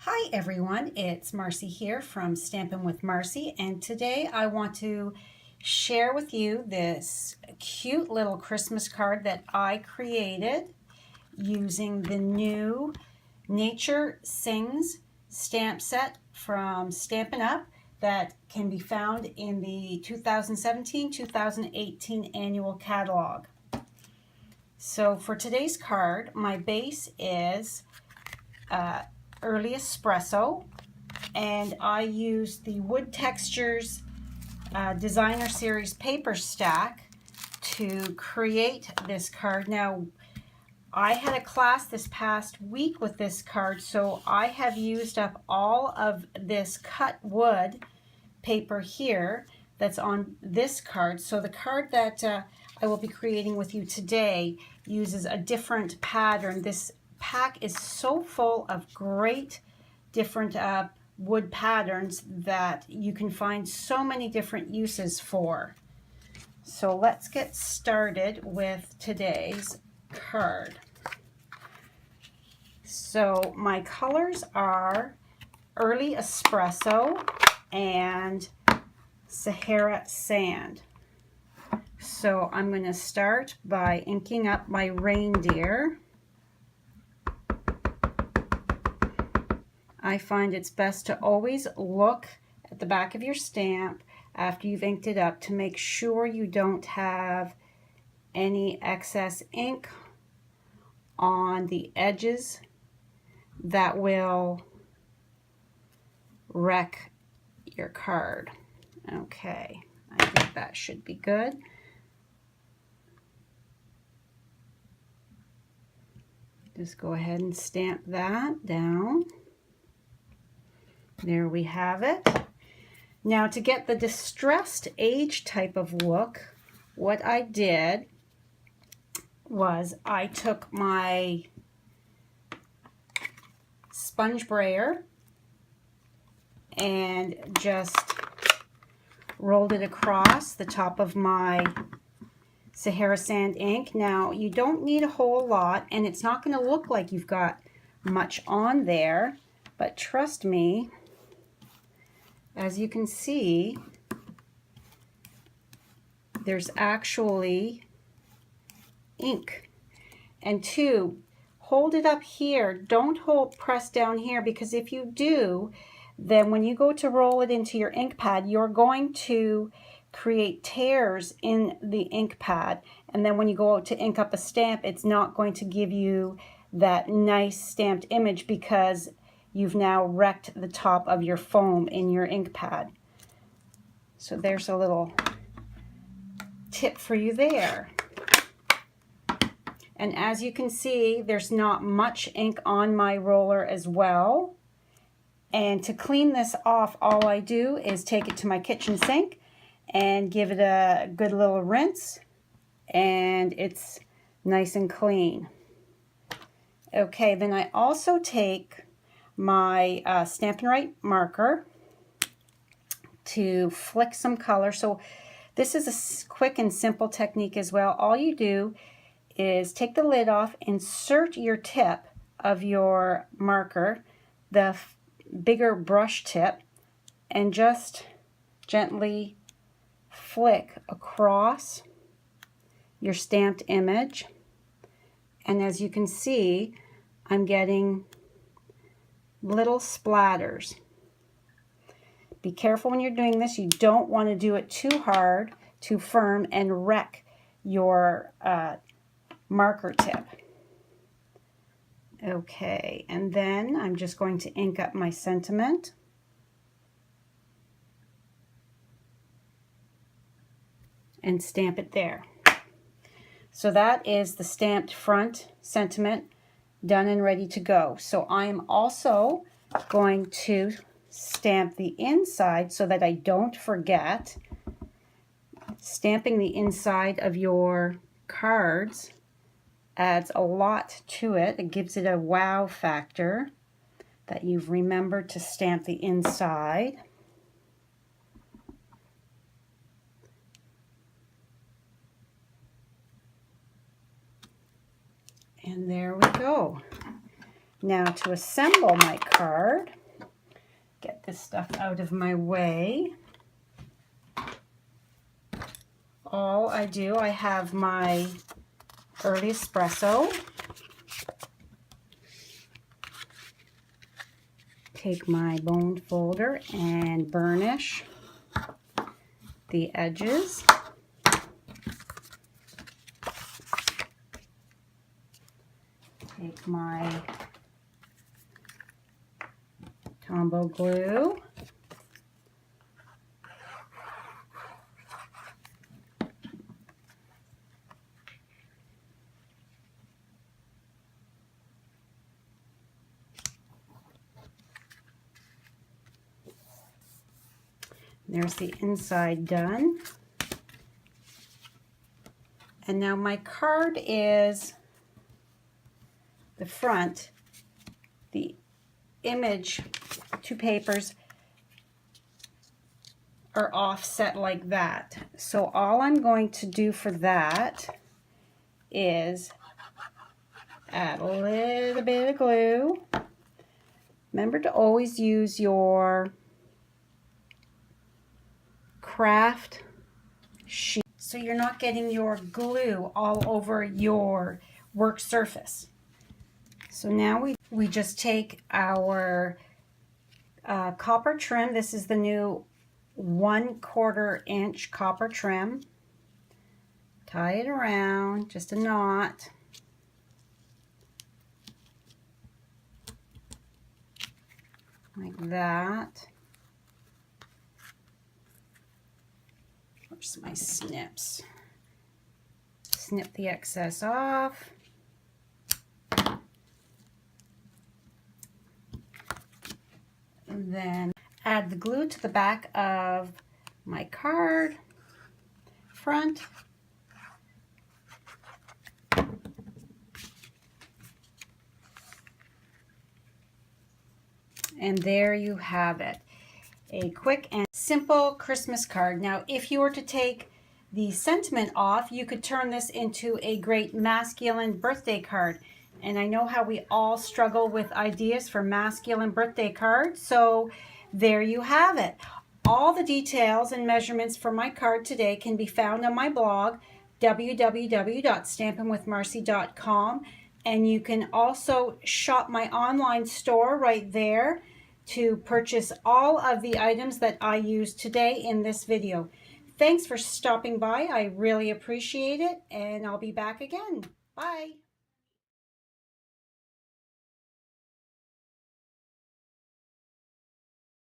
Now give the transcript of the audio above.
Hi everyone, it's Marcy here from Stampin' with Marcy, and today I want to share with you this cute little Christmas card that I created using the new Nature Sings stamp set from Stampin' Up that can be found in the 2017-2018 annual catalog. So for today's card, my base is Early Espresso, and I used the Wood Textures Designer Series paper stack to create this card. Now, I had a class this past week with this card, so I have used up all of this cut wood paper here that's on this card. So the card that I will be creating with you today uses a different pattern. This pack is so full of great different wood patterns that you can find so many different uses for. So let's get started with today's card. So my colors are Early Espresso and Sahara Sand. So I'm going to start by inking up my reindeer. I find it's best to always look at the back of your stamp after you've inked it up to make sure you don't have any excess ink on the edges that will wreck your card. Okay, I think that should be good. Just go ahead and stamp that down. There we have it. Now, to get the distressed age type of look, what I did was I took my sponge brayer and just rolled it across the top of my Sahara Sand ink. Now, you don't need a whole lot, and it's not going to look like you've got much on there, but trust me, as you can see, there's actually ink. And two, hold it up here. Don't press down here, because if you do, then when you go to roll it into your ink pad, you're going to create tears in the ink pad. And then when you go out to ink up a stamp, it's not going to give you that nice stamped image because you've now wrecked the top of your foam in your ink pad. So there's a little tip for you there. And as you can see, there's not much ink on my roller as well. And to clean this off, all I do is take it to my kitchen sink and give it a good little rinse, and it's nice and clean. Okay, then I also take my Stampin' Right marker to flick some color. So this is a quick and simple technique as well. All you do is take the lid off, insert your tip of your marker, the bigger brush tip, and just gently flick across your stamped image. And as you can see, I'm getting little splatters. Be careful when you're doing this. You don't want to do it too hard, too firm, and wreck your marker tip. Okay, and then I'm just going to ink up my sentiment. And stamp it there. So that is the stamped front sentiment done and ready to go. So I am also going to stamp the inside so that I don't forget. Stamping the inside of your cards adds a lot to it. It gives it a wow factor that you've remembered to stamp the inside. And there we go. Now to assemble my card, get this stuff out of my way. All I do, I have my early espresso. Take my bone folder and burnish the edges. Take my Tombow glue. There's the inside done. And now my card is the front, the image, two papers are offset like that. So all I'm going to do for that is add a little bit of glue. Remember to always use your craft sheet so you're not getting your glue all over your work surface. So now we just take our copper trim. This is the new 1/4 inch copper trim. Tie it around, just a knot. Like that. Where's my snips? Snip the excess off. And then add the glue to the back of my card front. And there you have it. A quick and simple Christmas card. Now, if you were to take the sentiment off, you could turn this into a great masculine birthday card. And I know how we all struggle with ideas for masculine birthday cards, so there you have it. All the details and measurements for my card today can be found on my blog, www.stampinwithmarcy.com, and you can also shop my online store right there to purchase all of the items that I used today in this video. Thanks for stopping by. I really appreciate it, and I'll be back again. Bye.